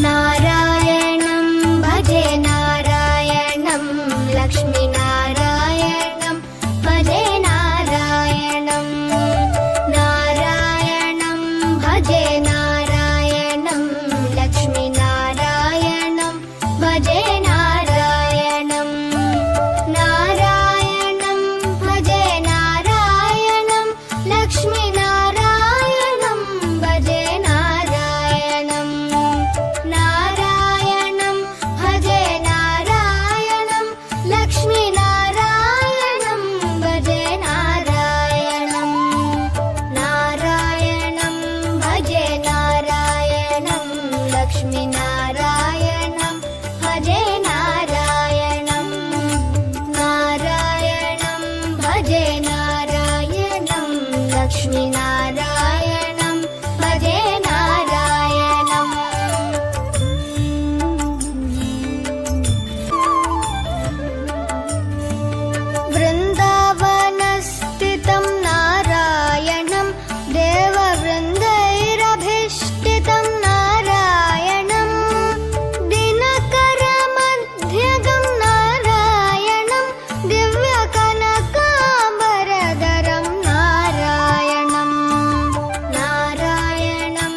नारायणं भजे नारायणं लक्ष्मीनारायणं भजे नारायणं नारायणं भजे नारायणं लक्ष्मीनारायणं भजे नारायणं नारायणं भजे नारायणं लक्ष्मीनारायणं भजे नारायणं नारायणं भजे नारायणं लक्ष्मीनारायणं भजे नारायणं नारायणं भजे नारायणं लक्ष्मीनारायणं भजे नारायणं नारायणं भजे नारायणं लक्ष्मीनारायणं भजे नारायणं वृन्दावनस्थितं नारायणं देववृन्दैरभिष्टितं नारायणं दिनकरमध्यगं नारायणं दिव्यकनकाम्बरधरं नारायणं नारायणं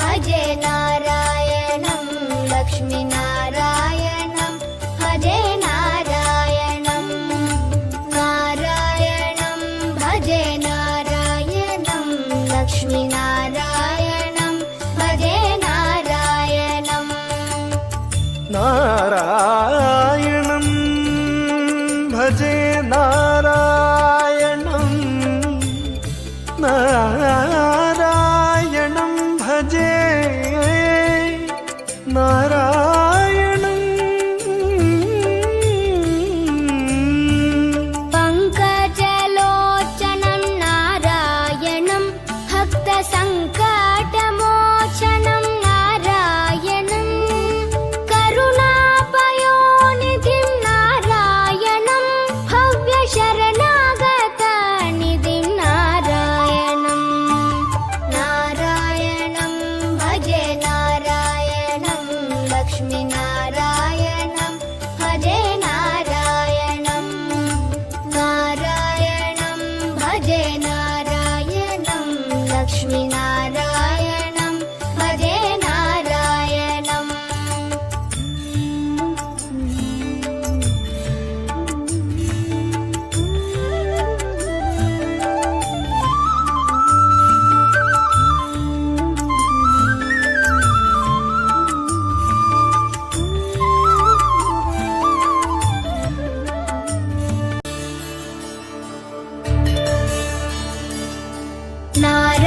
भजे नारायणं लक्ष्मीनारायणं भजे नारायणं नारायणं भजे नारायणं लक्ष्मीनारायणं भजे नारायणं नारायणं भजे नारायणं नारायणं भजे नारायणं पङ्कजलोचनं नारायणं भक्तसङ्कटमोचनं नारायणं करुणापयोनिधिं नारायणं भव्यशरणागतनिधिं नारायणं नारायणं भजे नारायणं लक्ष्मीनारायणं भजे नारायणं नारायणं भजे नारायणं लक्ष्मीनारायणं भजे नारायणं नारायणं